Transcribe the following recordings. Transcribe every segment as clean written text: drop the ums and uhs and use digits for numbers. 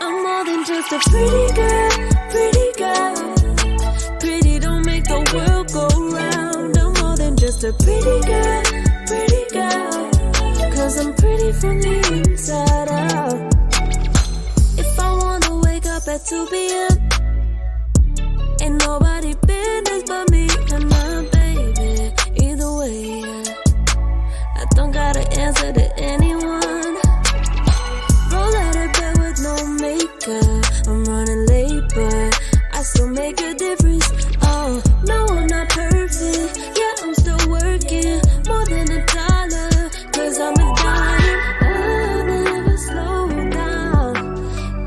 I'm more than just a pretty girl, pretty girl. Pretty don't make the world go round. I'm more than just a pretty girl, pretty girl. Cause I'm pretty from the inside out. If I wanna wake up at 2 p.m. ain't nobody business but me and my baby. Either way, yeah. I don't gotta answer to anyone. Roll out of bed with no makeup. I'm running late, but I still make a difference. Oh, no, I'm not perfect. Yeah, I'm still working more than $1. Cause I'm a dime. I never slow down.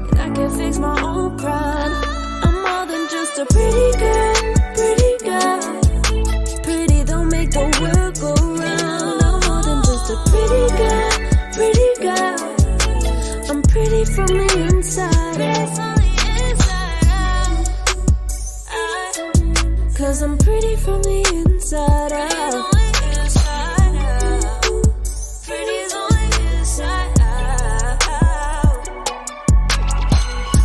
And I can fix my own crown. I'm more than just a pretty girl, pretty girl. Pretty don't make the world go round. I'm more than just a pretty girl, pretty girl. I'm pretty from the inside out. Cause I'm pretty from the inside out. Pretty's on the inside out.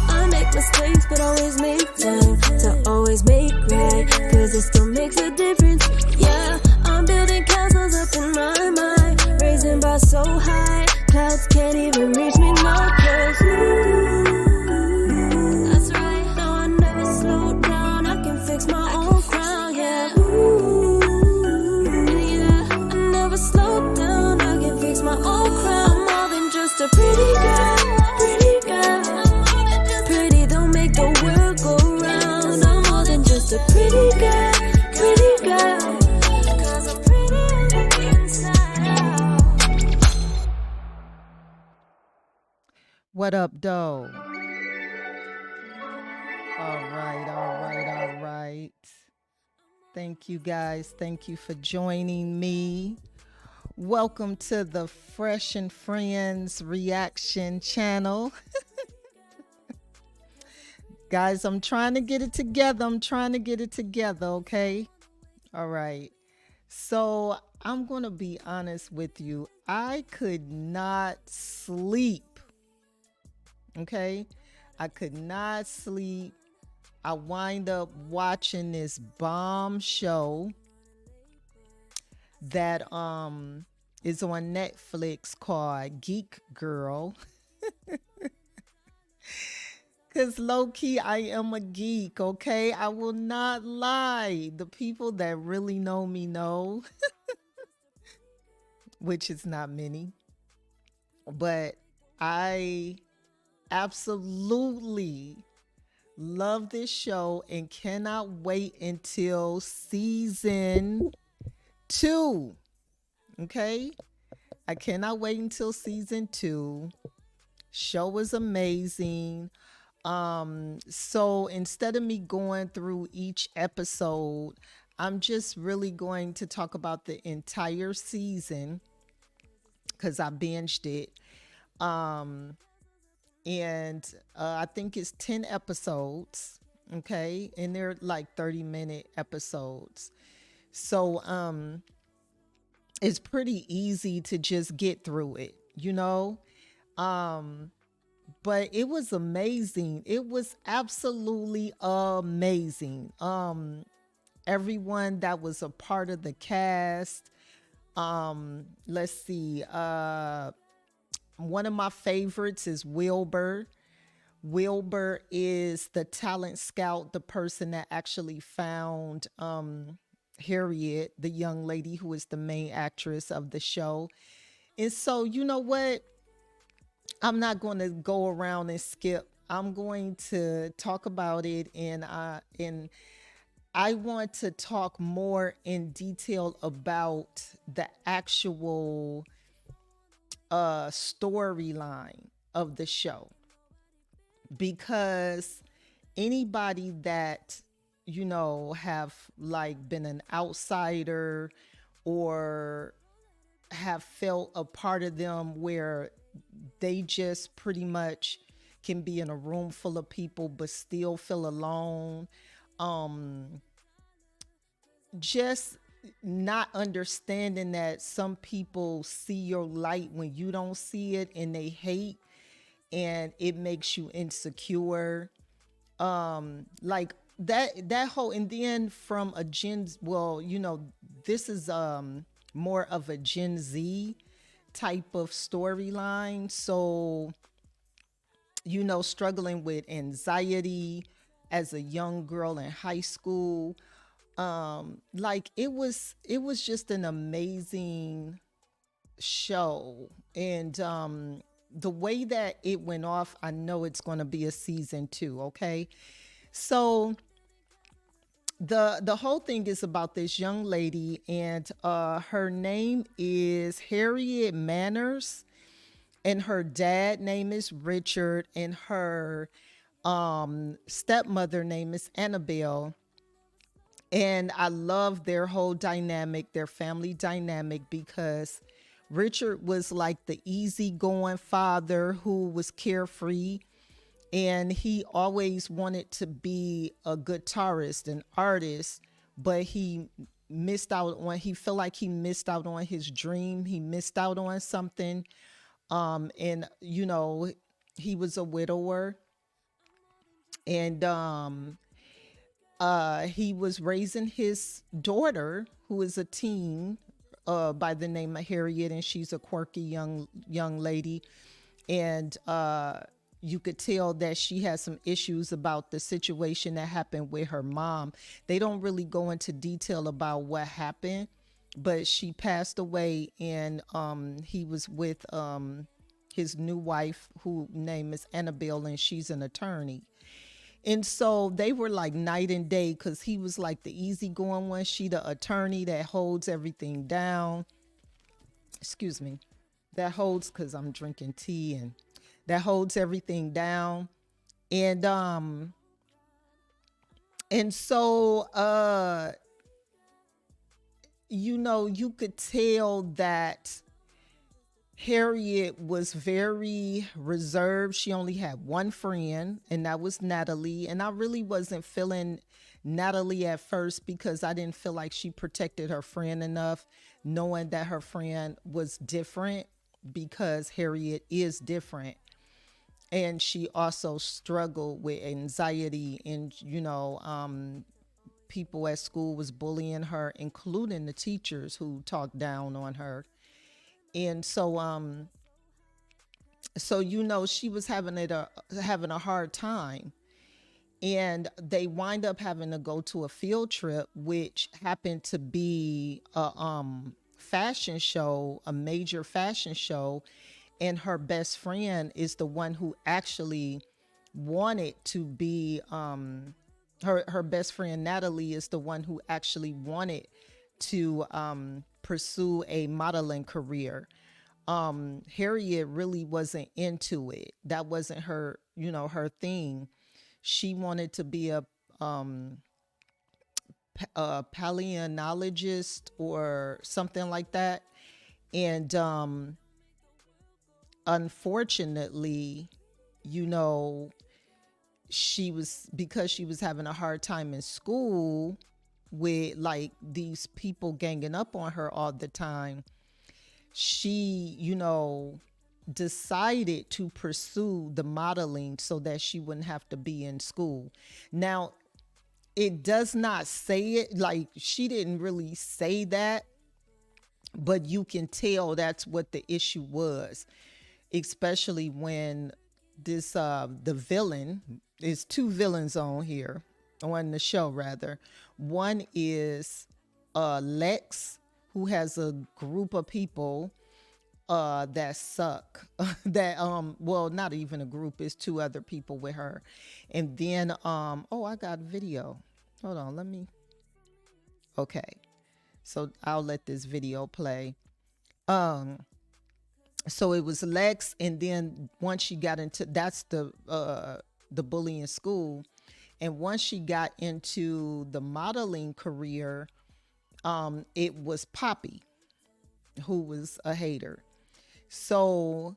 I make mistakes but always make time to always make right. Cause it still makes a difference. Yeah, I'm building castles up in my mind. Raising by so high, clouds can't even reach me, not close. That's right, no, I never slow down. I can fix my own crown, yeah. Yeah, I never slow down. I can fix my own crown. I'm more than just a pretty girl, pretty girl. Pretty don't make the world go round. I'm more than just a pretty girl, pretty girl. Cause I'm pretty on the inside out. What up, doe? All right. Thank you guys. Thank you for joining me. Welcome to the Fresh and Friends reaction channel. Guys, I'm trying to get it together. Okay? All right. So I'm going to be honest with you. I could not sleep. Okay? I could not sleep. I wind up watching this bomb show that is on Netflix called Geek Girl. Cause low key I am a geek, okay? I will not lie. The people that really know me know, which is not many. But I absolutely love this show and cannot wait until season 2. Okay? I cannot wait until season 2. Show is amazing. So instead of me going through each episode, I'm just really going to talk about the entire season because I binged it. And I think it's 10 episodes, okay? And they're like 30-minute episodes. So it's pretty easy to just get through it, you know? But it was amazing. It was absolutely amazing. Everyone that was a part of the cast, let's see, one of my favorites is Wilbur. Wilbur is the talent scout, the person that actually found Harriet, the young lady who is the main actress of the show. And so, you know what? I'm not going to go around and skip. I'm going to talk about it, and I want to talk more in detail about the actual storyline of the show, because anybody that have like been an outsider or have felt a part of them where they just pretty much can be in a room full of people but still feel alone, just not understanding that some people see your light when you don't see it and they hate. and it makes you insecure. Like that whole, and then from a Gen, well, this is more of a Gen Z type of storyline. So, struggling with anxiety as a young girl in high school. Like it was just an amazing show. And the way that it went off, I know it's going to be a season 2. Okay, so the whole thing is about this young lady, and her name is Harriet Manners, and her dad name is Richard, and her stepmother name is Annabelle. And I love their whole dynamic, their family dynamic, because Richard was like the easygoing father who was carefree, and he always wanted to be a guitarist, an artist, but he felt like he missed out on his dream. He missed out on something. And he was a widower, and he was raising his daughter, who is a teen, by the name of Harriet, and she's a quirky young lady. And you could tell that she has some issues about the situation that happened with her mom. They don't really go into detail about what happened, but she passed away, and he was with his new wife, who name is Annabelle, and she's an attorney. And so they were like night and day, because he was like the easygoing one, she the attorney that holds everything down. Excuse me. That holds, because I'm drinking tea, and that holds everything down. And so you could tell that Harriet was very reserved. She only had one friend, and that was Natalie. And I really wasn't feeling Natalie at first, because I didn't feel like she protected her friend enough, knowing that her friend was different, because Harriet is different. And she also struggled with anxiety, and people at school was bullying her, including the teachers who talked down on her. And so she was having a hard time, and they wind up having to go to a field trip, which happened to be a fashion show, a major fashion show. And her best friend is the one who actually wanted to be her best friend Natalie is the one who actually wanted to pursue a modeling career. Harriet really wasn't into it. That wasn't her thing. She wanted to be a paleontologist or something like that. And unfortunately, you know, because she was having a hard time in school with like these people ganging up on her all the time, she, decided to pursue the modeling so that she wouldn't have to be in school. Now, it does not say it, like she didn't really say that, but you can tell that's what the issue was, especially when the villain, is two villains on here, on the show rather. One is Lex, who has a group of people that suck. That well, not even a group, it's two other people with her. And then oh, I got video. Hold on, let me. Okay. So I'll let this video play. So it was Lex, and then once she got into, that's the bullying school, and once she got into the modeling career, it was Poppy, who was a hater. So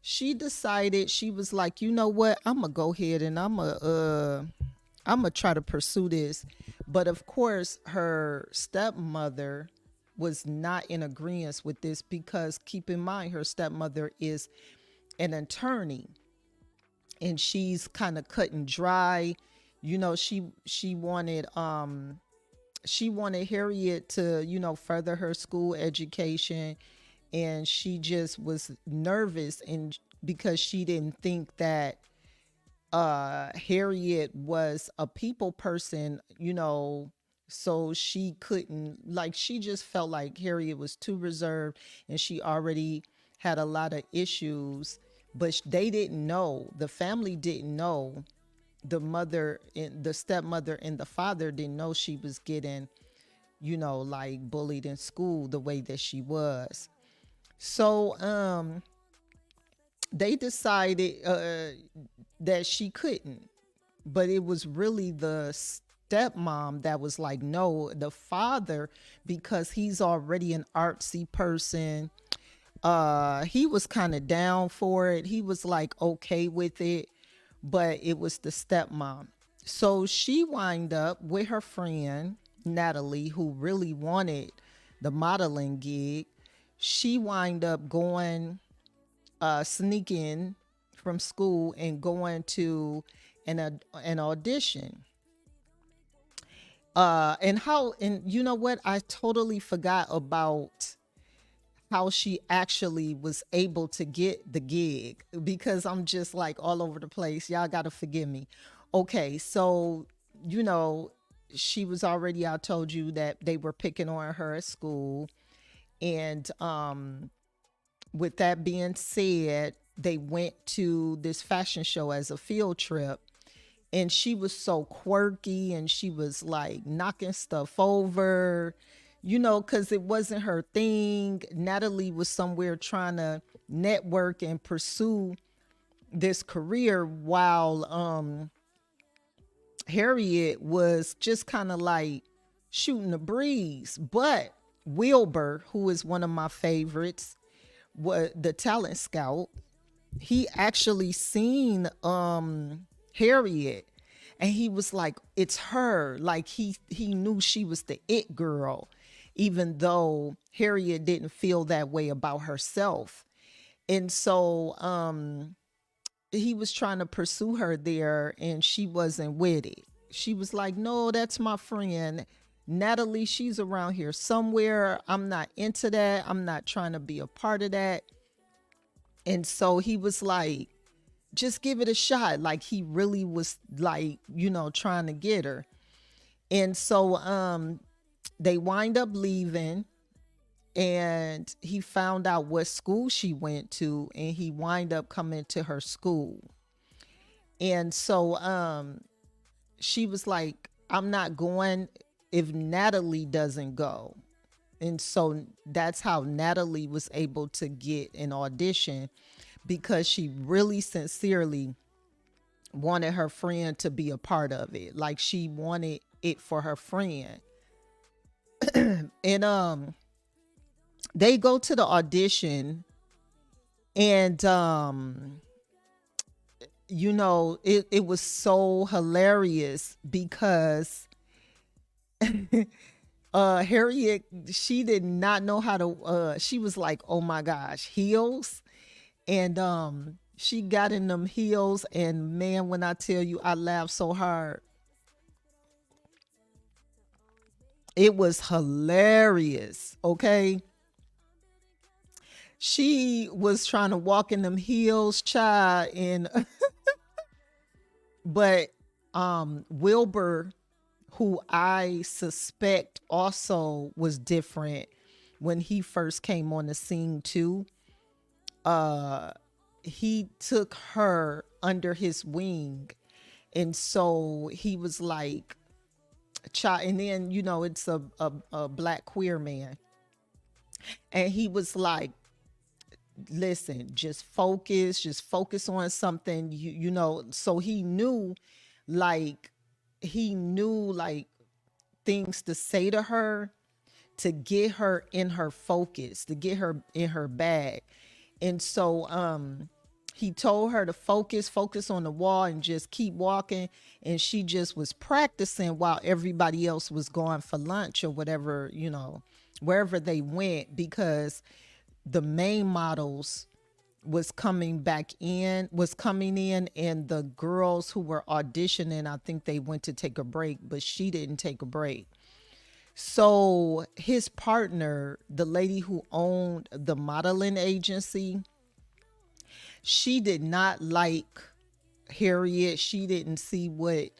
she decided, she was like, you know what, I'm gonna go ahead and I'm gonna try to pursue this. But of course her stepmother was not in agreement with this, because keep in mind her stepmother is an attorney. and she's kind of cut and dry. You know, she wanted Harriet to, you know, further her school education, and she just was nervous, and because she didn't think that Harriet was a people person, you know, so she couldn't, like, she just felt like Harriet was too reserved, and she already had a lot of issues, but they didn't know, the family didn't know, the mother and the stepmother and the father didn't know she was getting, you know, like bullied in school the way that she was. So they decided that she couldn't, but it was really the stepmom that was like, no, the father, because he's already an artsy person, he was kind of down for it, he was like okay with it, but it was the stepmom. So she wind up with her friend Natalie, who really wanted the modeling gig. She wind up going, sneaking from school and going to an audition. And you know what? I totally forgot about how she actually was able to get the gig, because I'm just like all over the place. Y'all got to forgive me. Okay, so, you know, she was already, I told you that they were picking on her at school. And with that being said, they went to this fashion show as a field trip, and she was so quirky, and she was like knocking stuff over, you know, because it wasn't her thing. Natalie was somewhere trying to network and pursue this career, while Harriet was just kind of like shooting the breeze. But Wilbur, who is one of my favorites, was the talent scout. He actually seen Harriet, and he was like, it's her. Like he knew she was the it girl, even though Harriet didn't feel that way about herself. And so he was trying to pursue her there, and she wasn't with it. She was like, no, that's my friend Natalie, she's around here somewhere, I'm not into that, I'm not trying to be a part of that. And so he was like, just give it a shot. Like he really was like, you know, trying to get her. And so they wind up leaving, and he found out what school she went to, and he wind up coming to her school. And so she was like, I'm not going if Natalie doesn't go. And so that's how Natalie was able to get an audition, because she really sincerely wanted her friend to be a part of it. Like she wanted it for her friend. And they go to the audition, and you know, it was so hilarious because Harriet, she did not know how to she was like, oh my gosh, heels. And she got in them heels, and man, when I tell you, I laughed so hard. It was hilarious. Okay, she was trying to walk in them heels, child, and but Wilbur, who I suspect also was different when he first came on the scene too, uh he took her under his wing. And so he was like, child, and then, you know, it's a black queer man, and he was like, listen, just focus on something, you know. So like he knew like things to say to her, to get her in her focus, to get her in her bag. And so he told her to focus on the wall and just keep walking. And she just was practicing while everybody else was going for lunch or whatever, you know, wherever they went, because the main models was coming in, and the girls who were auditioning, I think they went to take a break, but she didn't take a break. So his partner, the lady who owned the modeling agency, she did not like Harriet. She didn't see what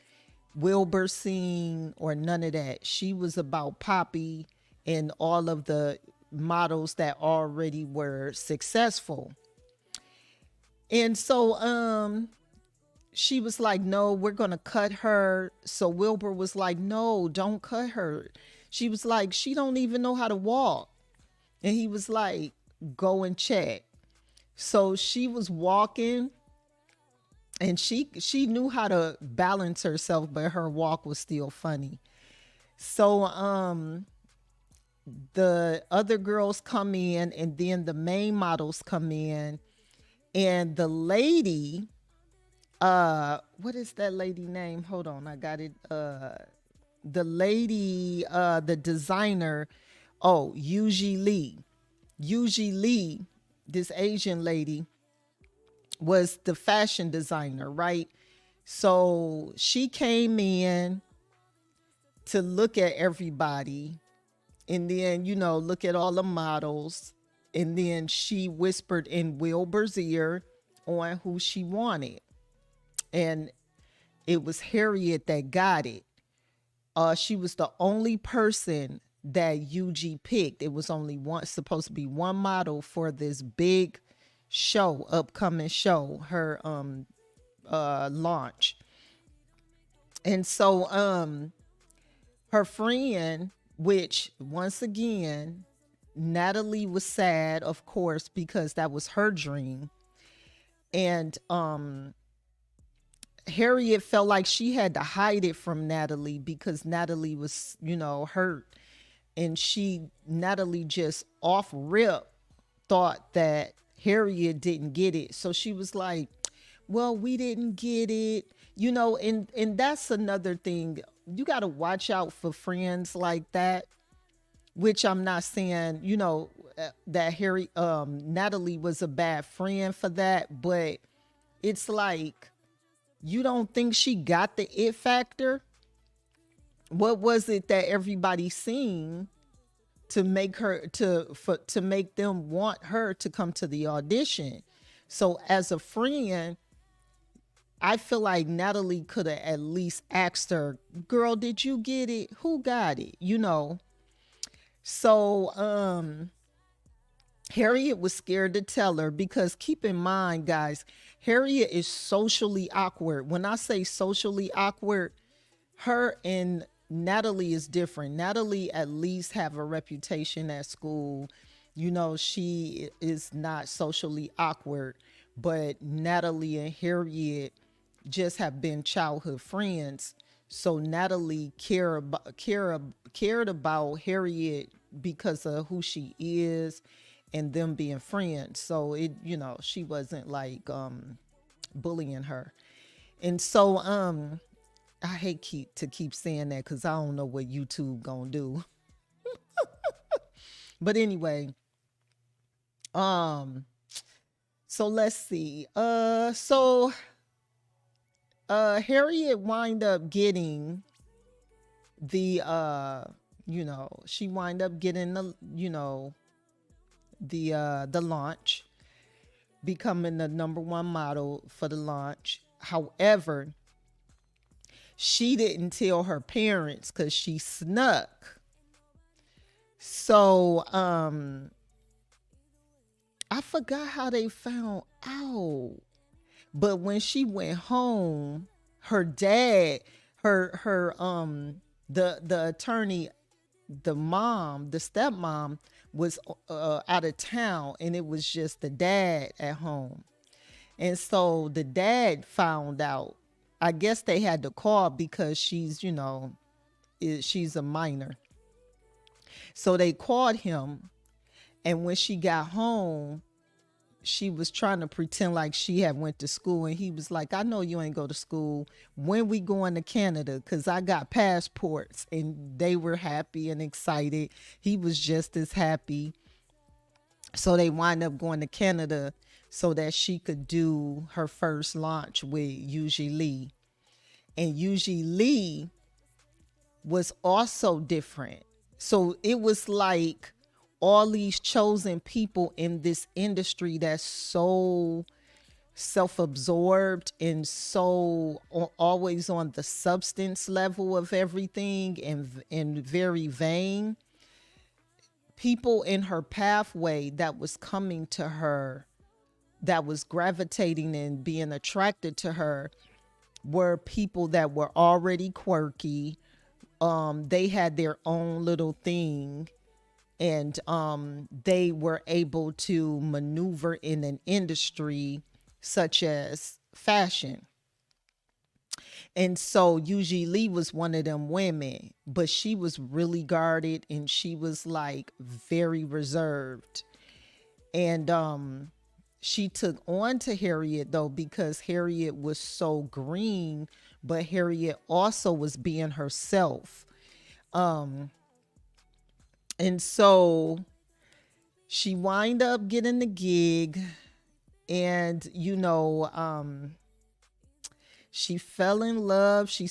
Wilbur seen or none of that. She was about Poppy and all of the models that already were successful. And so she was like, no, we're going to cut her. So Wilbur was like, no, don't cut her. She was like, she don't even know how to walk. And he was like, go and check. So she was walking, and she knew how to balance herself, but her walk was still funny. So the other girls come in, and then the main models come in, and the lady, what is that lady name? Hold on, I got it. The lady, the designer, oh, Yuji Lee. Yuji Lee, this Asian lady, was the fashion designer, right? So she came in to look at everybody, and then, look at all the models. And then she whispered in Wilbur's ear on who she wanted. And it was Harriet that got it. She was the only person that UG picked. It was only supposed to be one model for this big show, upcoming show, her launch. And so her friend, which once again, Natalie was sad, of course, because that was her dream. And Harriet felt like she had to hide it from Natalie because Natalie was, hurt. And Natalie just off rip thought that Harriet didn't get it. So she was like, well, we didn't get it, and that's another thing. You got to watch out for friends like that, which I'm not saying, that Natalie was a bad friend for that, but it's like, you don't think she got the it factor? What was it that everybody seen to make her to make them want her to come to the audition? So as a friend, I feel like Natalie could have at least asked her, girl, did you get it? Who got it? So Harriet was scared to tell her, because keep in mind, guys, Harriet is socially awkward. When I say socially awkward, her and Natalie is different. Natalie at least have a reputation at school. She is not socially awkward, but Natalie and Harriet just have been childhood friends. So Natalie cared about Harriet because of who she is and them being friends. So she wasn't like bullying her. And so I hate to keep saying that because I don't know what YouTube gonna do. But anyway, so let's see. Harriet wind up getting the she wind up getting the launch, becoming the number one model for the launch. However, she didn't tell her parents because she snuck. So I forgot how they found out. But when she went home, her dad, her the attorney, the stepmom was out of town, and it was just the dad at home. And so the dad found out. I guess they had to call because she's a minor. So they called him, and when she got home, she was trying to pretend like she had went to school, and he was like, I know you ain't go to school. When we going to Canada? Because I got passports. And they were happy and excited. He was just as happy. So they wind up going to Canada so that she could do her first launch with Yuji Lee. And Yuji Lee was also different. So it was like all these chosen people in this industry that's so self-absorbed and so always on the substance level of everything and very vain. People in her pathway that was coming to her, that was gravitating and being attracted to her, were people that were already quirky. They had their own little thing, and they were able to maneuver in an industry such as fashion. And so Yuji Lee was one of them women, but she was really guarded and she was like very reserved. And she took on to Harriet though, because Harriet was so green, but Harriet also was being herself. And so she wind up getting the gig, and she fell in love. She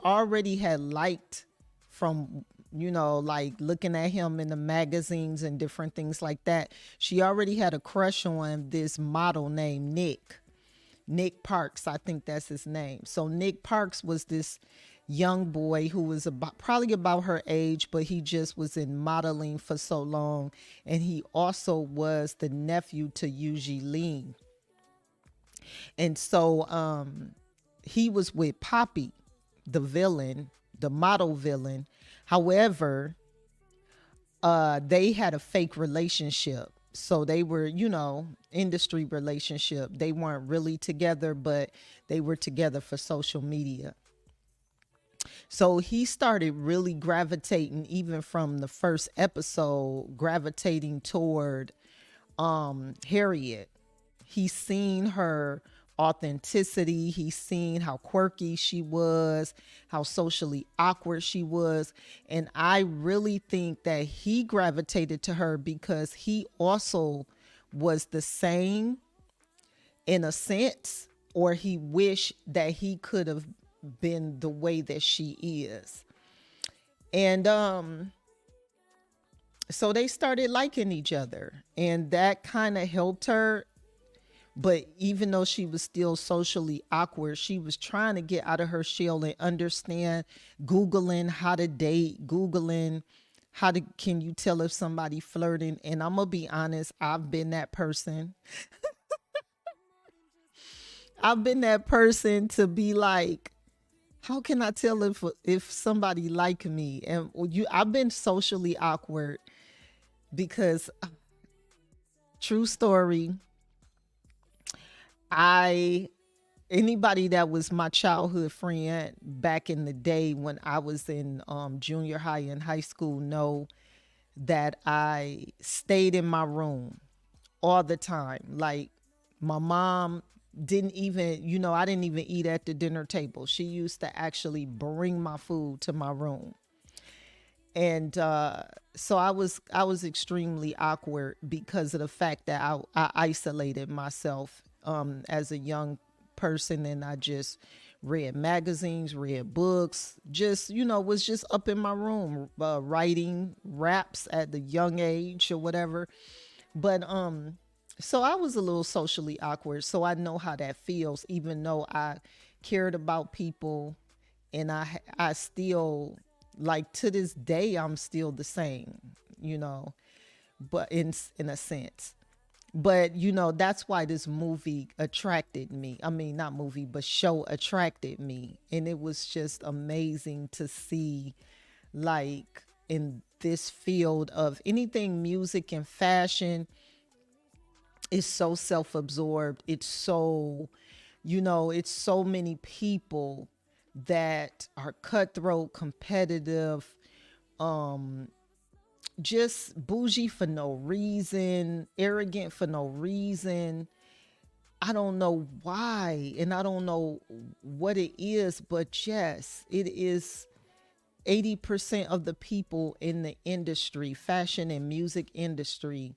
already had liked from, like looking at him in the magazines and different things like that. She already had a crush on this model named Nick Parks. I think that's his name. So Nick Parks was this young boy who was probably about her age, but he just was in modeling for so long. And he also was the nephew to Yuji Lee. And so he was with Poppy, the villain, the model villain. However, they had a fake relationship. So they were, industry relationship. They weren't really together, but they were together for social media. So he started really gravitating, even from the first episode, gravitating toward Harriet. He's seen her authenticity. He's seen how quirky she was, how socially awkward she was. And I really think that he gravitated to her because he also was the same in a sense, or he wished that he could have been the way that she is. And so they started liking each other, and that kind of helped her. But even though she was still socially awkward, she was trying to get out of her shell and understand, Googling how to date, Googling can you tell if somebody flirting. And I'm gonna be honest, I've been that person. I've been that person to be like, how can I tell if somebody like me? And I've been socially awkward because, true story, anybody that was my childhood friend back in the day when I was in junior high and high school know that I stayed in my room all the time. Like, my mom didn't even, I didn't even eat at the dinner table. She used to actually bring my food to my room. And so I was extremely awkward because of the fact that I isolated myself as a young person, and I just read magazines, read books, just was just up in my room writing raps at the young age or whatever. But so I was a little socially awkward, so I know how that feels, even though I cared about people. And I still, like, to this day I'm still the same, but in a sense. But that's why this movie attracted me. I mean, not movie, but show attracted me. And it was just amazing to see, like, in this field of anything music and fashion, is so self-absorbed. It's so, it's so many people that are cutthroat, competitive, just bougie for no reason, arrogant for no reason. I don't know why, and I don't know what it is, but yes, it is 80% of the people in the industry, fashion and music industry,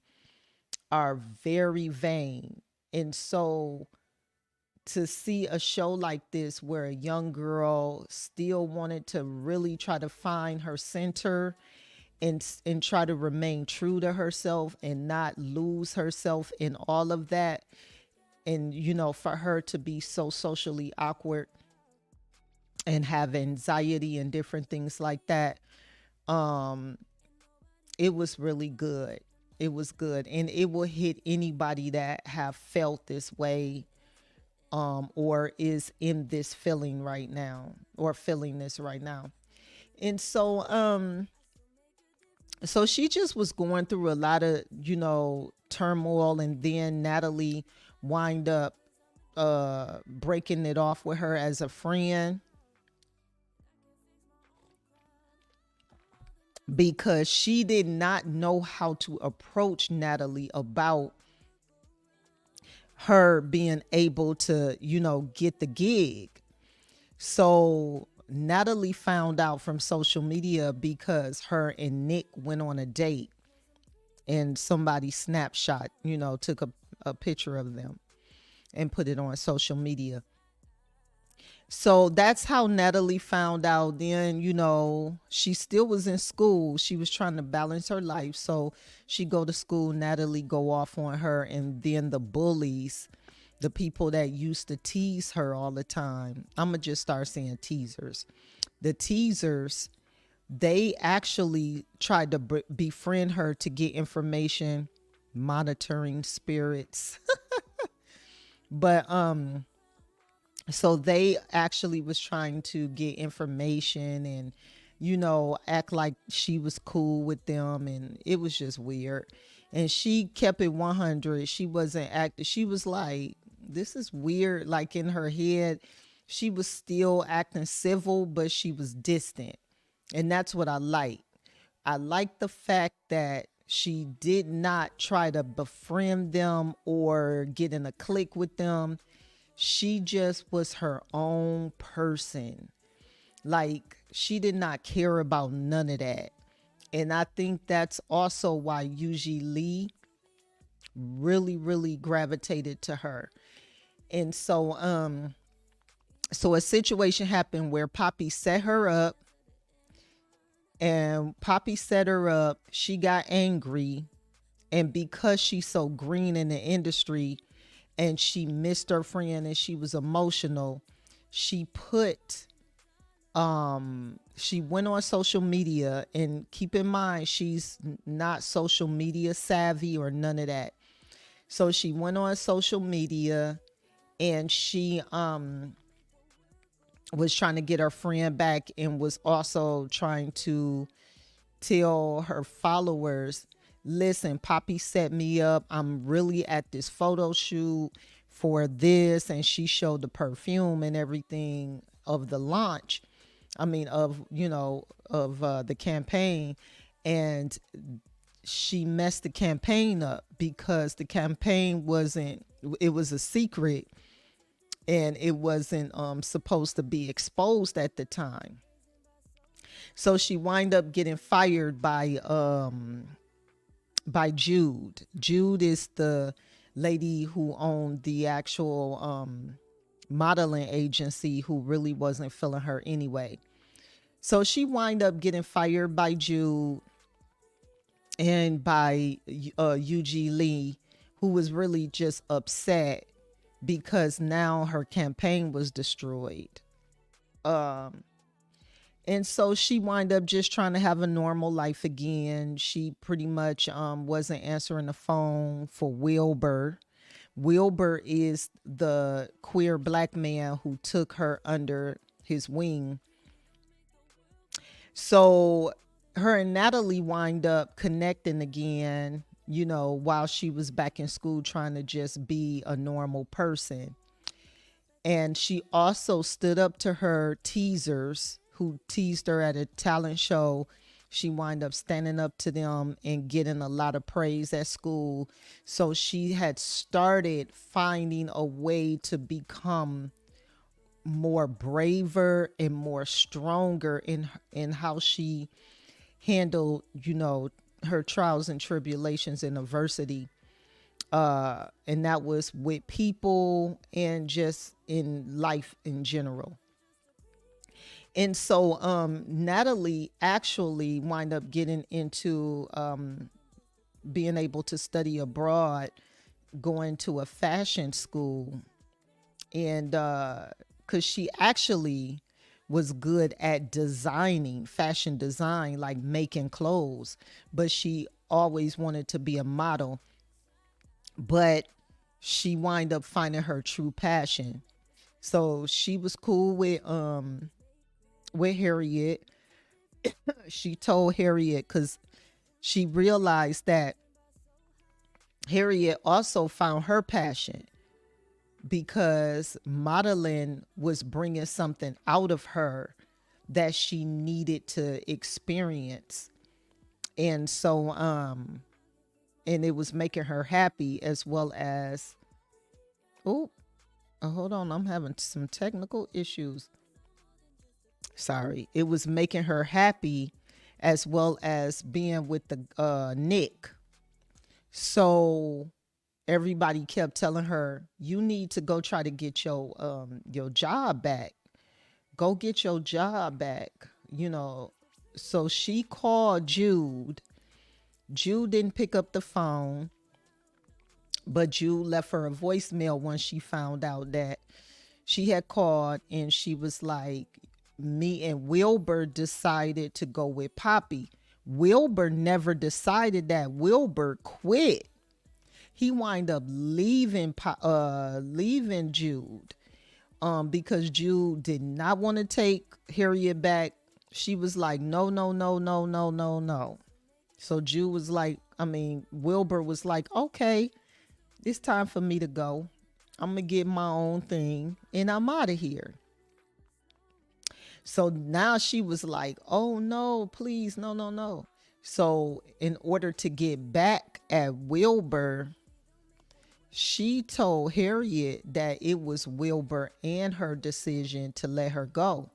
are very vain. And so to see a show like this where a young girl still wanted to really try to find her center and try to remain true to herself and not lose herself in all of that, and for her to be so socially awkward and have anxiety and different things like that, um it was really good. It was good, and it will hit anybody that have felt this way, or is in this feeling right now, or feeling this right now. And so she just was going through a lot of turmoil, and then Natalie wind up breaking it off with her as a friend, because she did not know how to approach Natalie about her being able to get the gig. So Natalie found out from social media because her and Nick went on a date, and somebody snapshot, took a picture of them and put it on social media. So that's how Natalie found out. Then, she still was in school. She was trying to balance her life. So she go to school, Natalie go off on her, and then the bullies, the people that used to tease her all the time, I'm going to just start saying teasers. The teasers, they actually tried to befriend her to get information, monitoring spirits. But so they actually was trying to get information and act like she was cool with them, and it was just weird. And she kept it 100. She wasn't acting, she was like, this is weird. Like, in her head she was still acting civil, but she was distant. And that's what I like. I like the fact that she did not try to befriend them or get in a clique with them. She just was her own person. Like, she did not care about none of that. And I think that's also why Yuji Lee really, really gravitated to her. And so a situation happened where Poppy set her up, and Poppy set her up. She got angry, and because she's so green in the industry and she missed her friend and she was emotional, she she went on social media. And keep in mind, she's not social media savvy or none of that. So she went on social media, and she was trying to get her friend back, and was also trying to tell her followers, listen, Poppy set me up. I'm really at this photo shoot for this. And she showed the perfume and everything of the launch. I mean, of the campaign. And she messed the campaign up because the campaign it was a secret, and it wasn't supposed to be exposed at the time. So she wind up getting fired by Jude. Jude is the lady who owned the actual modeling agency, who really wasn't feeling her anyway. So she wind up getting fired by Jude and by Yuji Lee, who was really just upset because now her campaign was destroyed. And so she wind up just trying to have a normal life again. She pretty much wasn't answering the phone for Wilbur. Wilbur is the queer black man who took her under his wing. So her and Natalie wind up connecting again, while she was back in school trying to just be a normal person. And she also stood up to her teasers who teased her at a talent show. She wind up standing up to them and getting a lot of praise at school. So she had started finding a way to become more braver and more stronger in how she handled, her trials and tribulations and adversity. And that was with people and just in life in general. And so Natalie actually wind up getting into being able to study abroad, going to a fashion school, and because she actually was good at designing, fashion design, like making clothes, but she always wanted to be a model. But she wind up finding her true passion. So she was cool with Harriet. She told Harriet because she realized that Harriet also found her passion because modeling was bringing something out of her that she needed to experience. And so and it was making her happy as well as, oh, hold on, I'm having some technical issues. Sorry. It was making her happy as well as being with the Nick. So everybody kept telling her, you need to go try to get your job back. Go get your job back, you know. So she called Jude. Jude didn't pick up the phone, but Jude left her a voicemail once she found out that she had called, and she was like, me and Wilbur decided to go with Poppy. Wilbur never decided that. Wilbur quit. He wind up leaving Jude because Jude did not want to take Harriet back. She was like, no, no, no, no, no, no, no. So Jude was like, Wilbur was like, okay, it's time for me to go. I'm going to get my own thing and I'm out of here. So now she was like, oh no, please, no, no, no. So in order to get back at Wilbur, she told Harriet that it was Wilbur and her decision to let her go.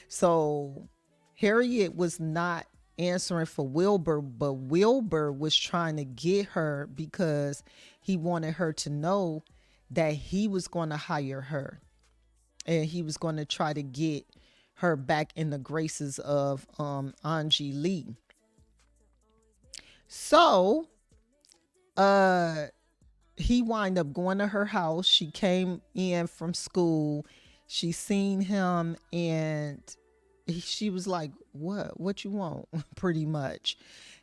So Harriet was not answering for Wilbur, but Wilbur was trying to get her because he wanted her to know that he was going to hire her and he was going to try to get her back in the graces of Angie Lee. So he wind up going to her house. She came in from school. She seen him and she was like, what you want? Pretty much.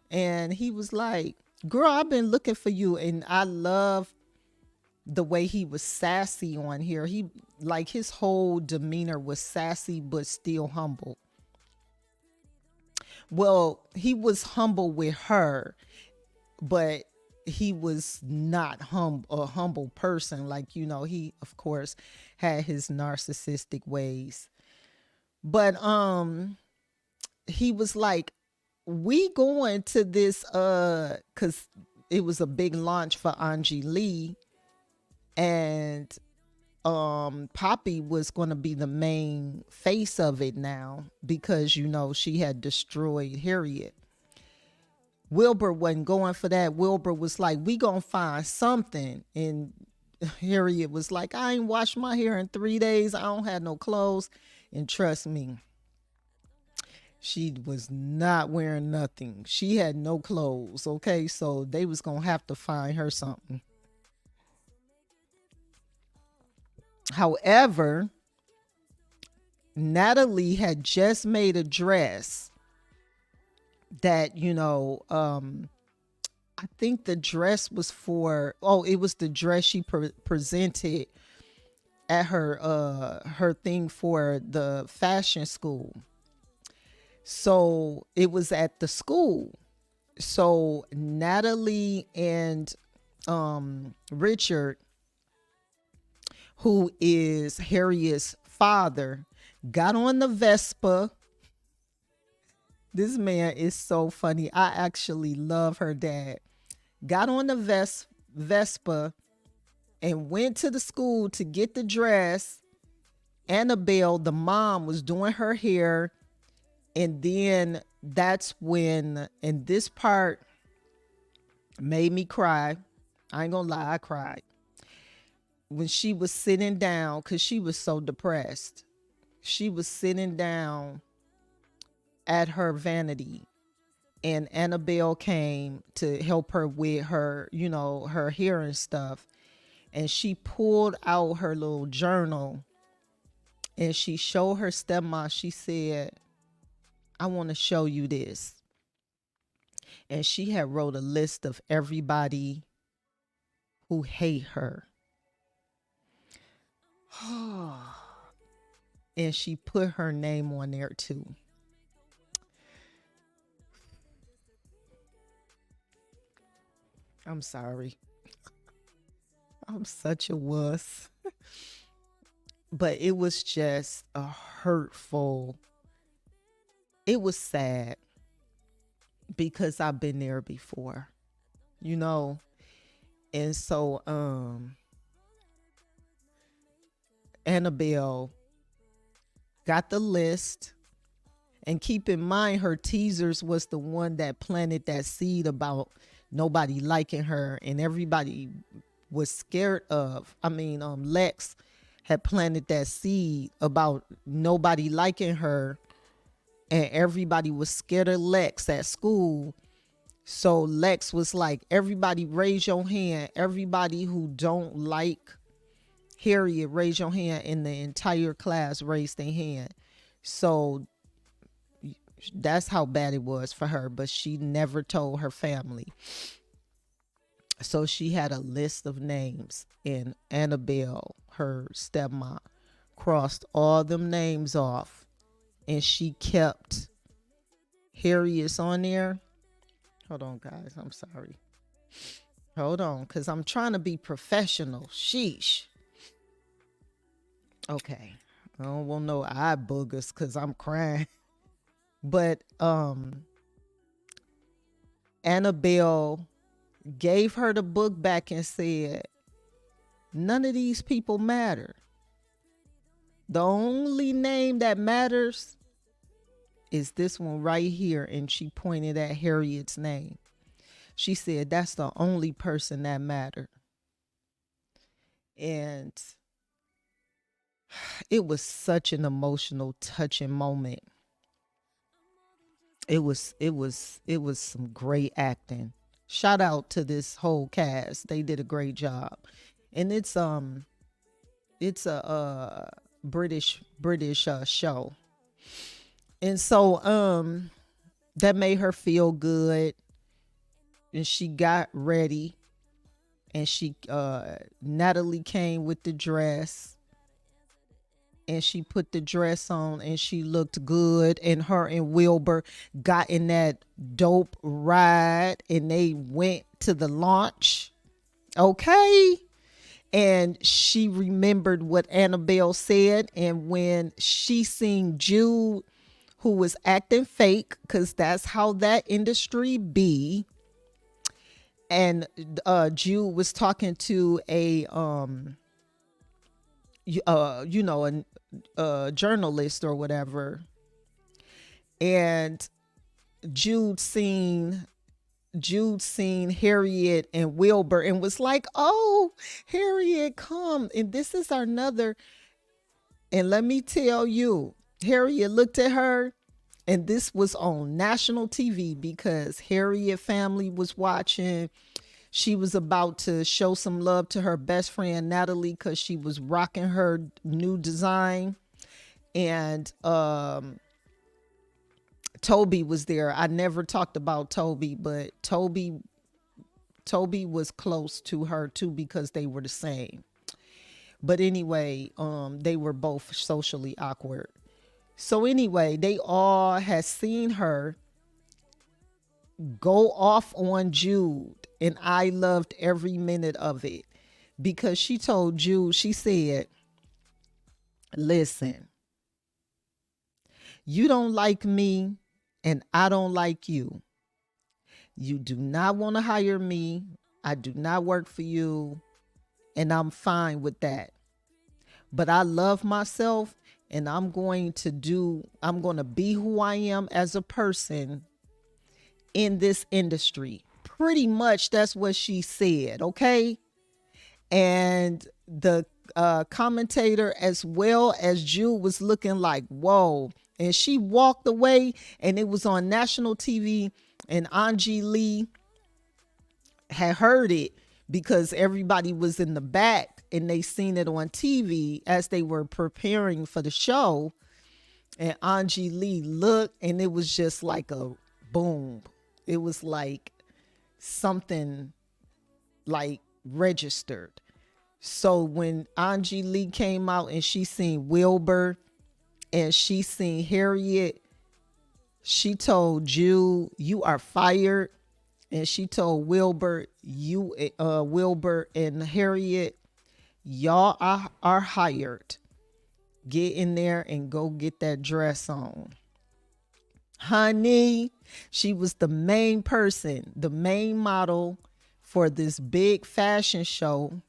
And he was like, girl, I've been looking for you. And I love the way he was sassy on here. He, like, his whole demeanor was sassy but still humble. Well, he was humble with her, but he was not a humble person. Like, you know, he of course had his narcissistic ways. But he was like, we going to this cuz it was a big launch for Angie Lee, and Poppy was going to be the main face of it now because, you know, she had destroyed Harriet. Wilbur wasn't going for that. Wilbur was like, we gonna find something. And Harriet was like, I ain't washed my hair in 3 days. I don't have no clothes. And trust me, she was not wearing nothing. She had no clothes. Okay, so they was gonna have to find her something. However, Natalie had just made a dress that, you know, I think the dress was for, it was the dress she presented at her thing for the fashion school. So it was at the school. So Natalie and Richard, who is Harriet's father, got on the Vespa. This man is so funny. I actually love her dad. Got on the Vespa and went to the school to get the dress. Annabelle, the mom, was doing her hair. And then that's when, and this part made me cry. I ain't gonna lie, I cried. When she was sitting down, because she was so depressed, she was sitting down at her vanity, and Annabelle came to help her with her, her hair and stuff. And she pulled out her little journal and she showed her stepmom. She said, I want to show you this. And she had wrote a list of everybody who hate her. And she put her name on there too. I'm sorry. I'm such a wuss. But it was just a hurtful. It was sad because I've been there before, you know. And so Annabelle got the list. And keep in mind, her teasers was the one that planted that seed about nobody liking her, and everybody was scared of. Lex had planted that seed about nobody liking her, and everybody was scared of Lex at school. So Lex was like, everybody raise your hand. Everybody who don't like Harriet, raise your hand. And the entire class raised their hand. So that's how bad it was for her, but she never told her family. So she had a list of names, and Annabelle, her stepmom, crossed all them names off, and she kept Harriet's on there. Hold on, guys. I'm sorry. Hold on, because I'm trying to be professional. Sheesh. Okay. I don't want no eye boogers because I'm crying. But Annabelle gave her the book back and said, none of these people matter. The only name that matters is this one right here. And she pointed at Harriet's name. She said, that's the only person that mattered. And it was such an emotional, touching moment. It was some great acting. Shout out to this whole cast. They did a great job. And it's a British show. And so that made her feel good. And she got ready, and she Natalie came with the dress. And she put the dress on and she looked good. And her and Wilbur got in that dope ride and they went to the launch. Okay. And she remembered what Annabelle said. And when she seen Jude, who was acting fake, because that's how that industry be. And Jude was talking to a a journalist or whatever, and Jude seen Harriet and Wilbur and was like, oh, Harriet, come. And this is another. And let me tell you, Harriet looked at her, and this was on national TV because Harriet family was watching. She was about to show some love to her best friend, Natalie, because she was rocking her new design. And Toby was there. I never talked about Toby, but Toby was close to her too because they were the same. But anyway, they were both socially awkward. So anyway, they all had seen her go off on Jude, and I loved every minute of it because she told Jude, she said, listen, you don't like me and I don't like you. You do not want to hire me. I do not work for you, and I'm fine with that. But I love myself, and I'm going to be who I am as a person in this industry, pretty much that's what she said, okay? And the commentator as well as Jewel was looking like, whoa. And she walked away, and it was on national TV, and Angie Lee had heard it because everybody was in the back and they seen it on TV as they were preparing for the show. And Angie Lee looked, and it was just like a boom. It was like something like registered. So when Angie Lee came out and she seen Wilbur and she seen Harriet, she told Jude, "You are fired." And she told Wilbur, Wilbur and Harriet, y'all are hired. Get in there and go get that dress on. Honey, she was the main person, the main model for this big fashion show.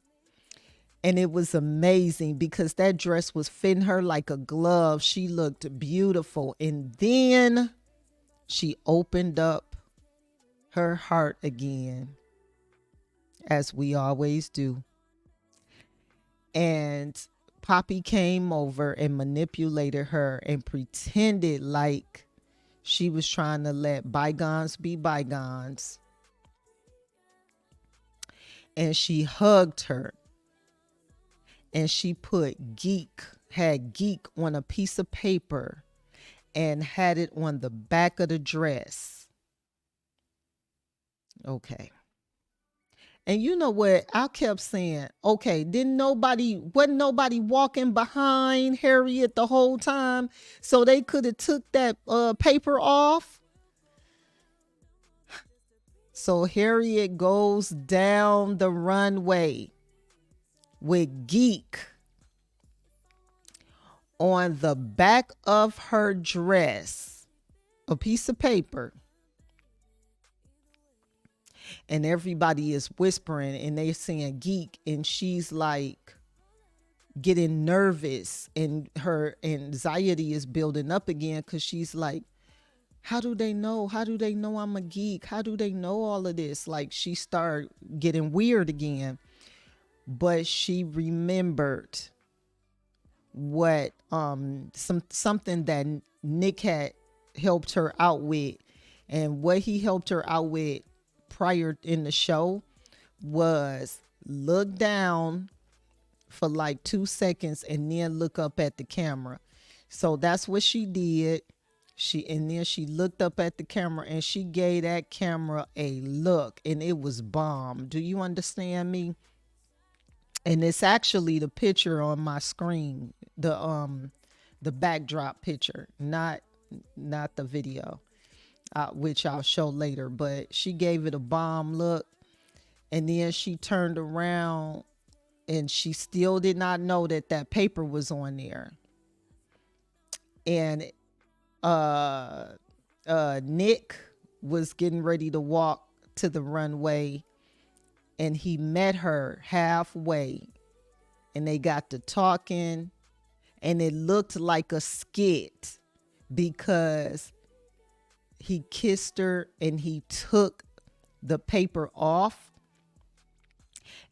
And it was amazing because that dress was fitting her like a glove. She looked beautiful. And then she opened up her heart again, as we always do. And Poppy came over and manipulated her and pretended like she was trying to let bygones be bygones. And she hugged her. And she had Geek on a piece of paper and had it on the back of the dress. Okay. And you know what? I kept saying, okay, wasn't nobody walking behind Harriet the whole time? So they could have took that paper off. So Harriet goes down the runway with Geek on the back of her dress, a piece of paper. And everybody is whispering and they're saying Geek, and she's like getting nervous and her anxiety is building up again because she's like, how do they know? How do they know I'm a geek? How do they know all of this? Like she started getting weird again. But she remembered what something that Nick had helped her out with. And what he helped her out with prior in the show was look down for like 2 seconds and then look up at the camera. So that's what she did. Then she looked up at the camera and she gave that camera a look, and it was bomb. Do you understand me? And it's actually the picture on my screen, the backdrop picture, not the video. Which I'll show later, but she gave it a bomb look, and then she turned around and she still did not know that paper was on there. And Nick was getting ready to walk to the runway, and he met her halfway, and they got to talking, and it looked like a skit because he kissed her and he took the paper off.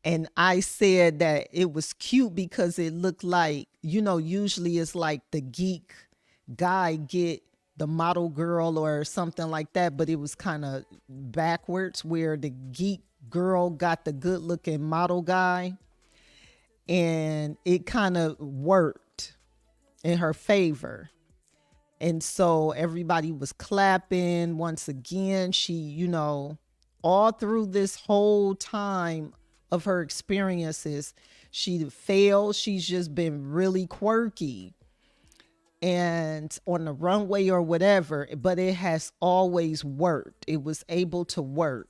And I said that it was cute because it looked like, usually it's like the geek guy get the model girl or something like that, but it was kind of backwards where the geek girl got the good looking model guy, and it kind of worked in her favor. And so everybody was clapping once again. She, all through this whole time of her experiences, she failed. She's just been really quirky and on the runway or whatever, but it has always worked. It was able to work.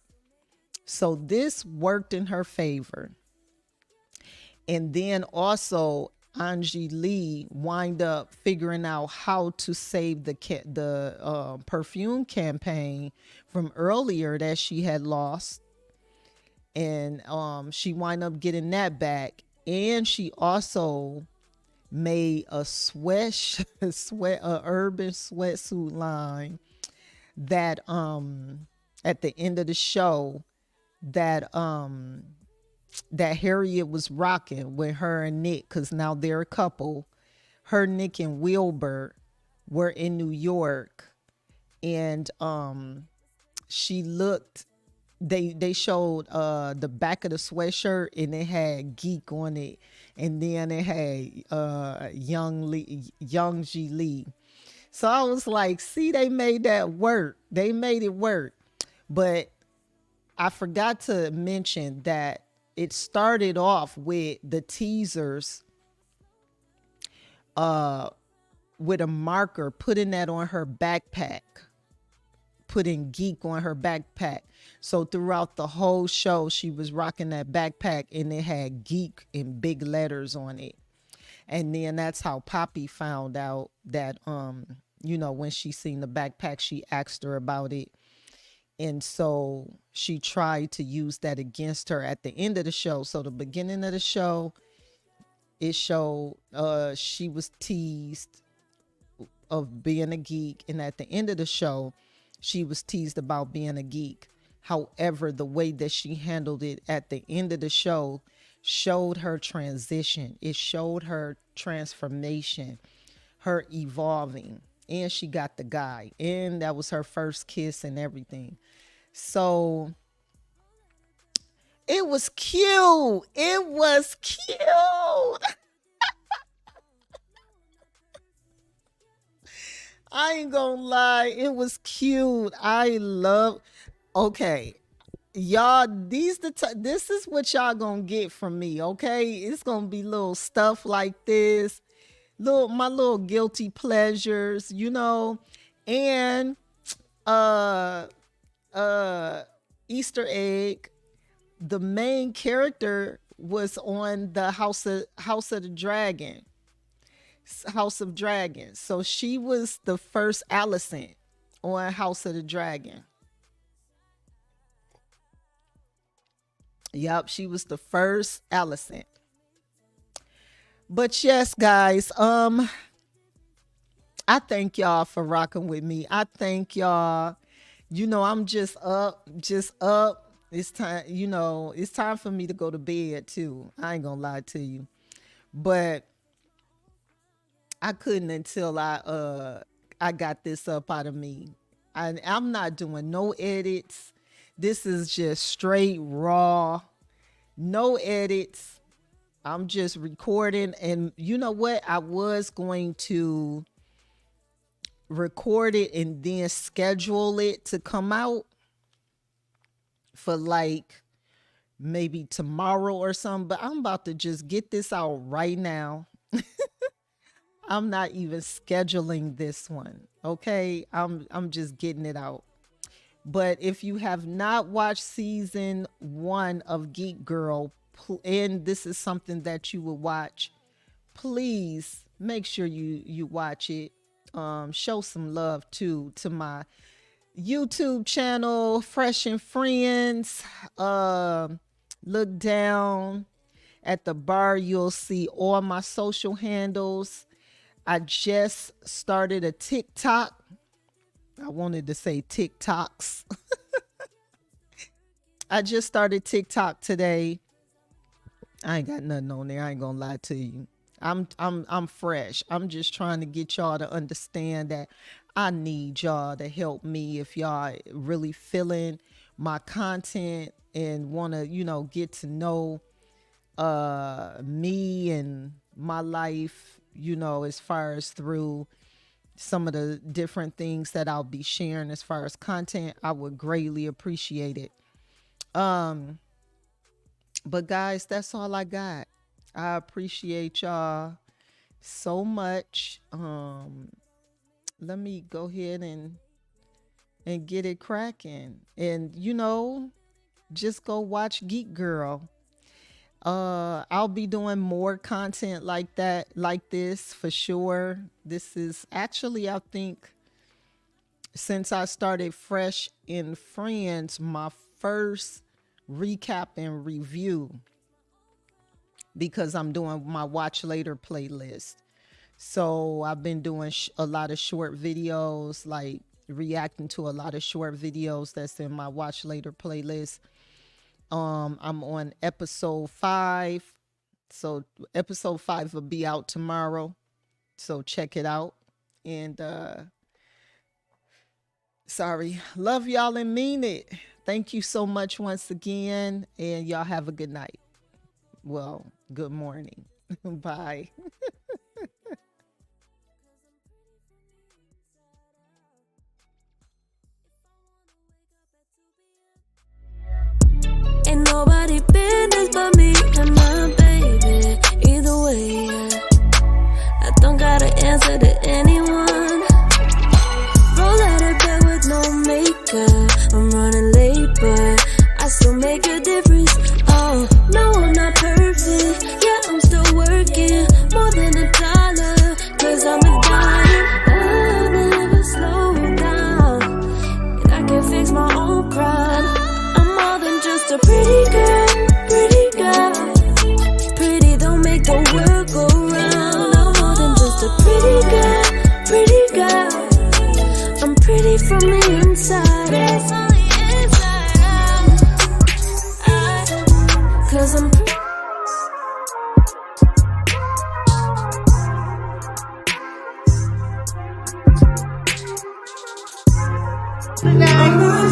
So this worked in her favor. And then also Angie Lee wind up figuring out how to save the perfume campaign from earlier that she had lost. And she wind up getting that back. And she also made a urban sweatsuit line that at the end of the show that that Harriet was rocking with her and Nick, because now they're a couple. Her, Nick, and Wilbur were in New York, and she looked. They showed the back of the sweatshirt, and it had Geek on it, and then it had Young G Lee. So I was like, see, they made that work. They made it work. But I forgot to mention that it started off with the teasers with a marker, putting that on her backpack, putting Geek on her backpack. So throughout the whole show, she was rocking that backpack, and it had Geek in big letters on it. And then that's how Poppy found out that, when she seen the backpack, she asked her about it. And so she tried to use that against her at the end of the show. So the beginning of the show, it showed she was teased of being a geek, and at the end of the show, she was teased about being a geek. However, the way that she handled it at the end of the show showed her transition. It showed her transformation, her evolving, and she got the guy, and that was her first kiss and everything. So it was cute. It was cute. I ain't gonna lie, it was cute. I love. Okay, y'all, this is what y'all gonna get from me. Okay, it's gonna be little stuff like this, my little guilty pleasures, and uh Easter egg. The main character was on the House of Dragon. So she was the first Alicent on House of the Dragon. Yep, she was the first Alicent. But yes, guys, I thank y'all for rocking with me. I thank y'all. I'm just up, just up. It's time, it's time for me to go to bed too. I ain't gonna lie to you. But I couldn't until I got this up out of me. I'm not doing no edits. This is just straight raw. No edits. I'm just recording, and you know what? I was going to record it and then schedule it to come out for like maybe tomorrow or something, but I'm about to just get this out right now. I'm not even scheduling this one. Okay? I'm just getting it out. But if you have not watched season 1 of Geek Girl, and this is something that you will watch, please make sure you watch it. Show some love too to my YouTube channel, Fresh and Friends. Look down at the bar, you'll see all my social handles. I just started a TikTok. I wanted to say TikToks. I just started TikTok today. I ain't got nothing on there. I ain't gonna lie to you. I'm fresh. I'm just trying to get y'all to understand that I need y'all to help me if y'all really feeling my content and want to, get to know me and my life, as far as through some of the different things that I'll be sharing as far as content. I would greatly appreciate it. But guys, that's all I got. I appreciate y'all so much. Let me go ahead and get it cracking. And just go watch Geek Girl. I'll be doing more content like that, like this for sure. This is actually, I think, since I started Fresh in Friends, my first recap and review, because I'm doing my watch later playlist. So I've been doing a lot of short videos, like reacting to a lot of short videos that's in my watch later playlist. I'm on episode 5. So episode 5 will be out tomorrow. So check it out. And sorry. Love y'all and mean it. Thank you so much once again. And y'all have a good night. Well, good morning. Bye. Ain't nobody business but me and my baby. Either way, yeah. I don't gotta answer to anyone. Roll out of bed with no makeup. I'm running late, but I still make a difference. Oh, no, I'm not perfect. Yeah, I'm still working more than $1. Cause I'm a diamond. I never slow down. And I can fix my own crowd. I'm more than just a pretty girl, pretty girl. Pretty don't make the world go round. I'm more than just a pretty girl, pretty girl. I'm pretty from the inside out. Cause I'm pretty.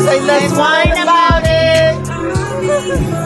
Say let's whine about it.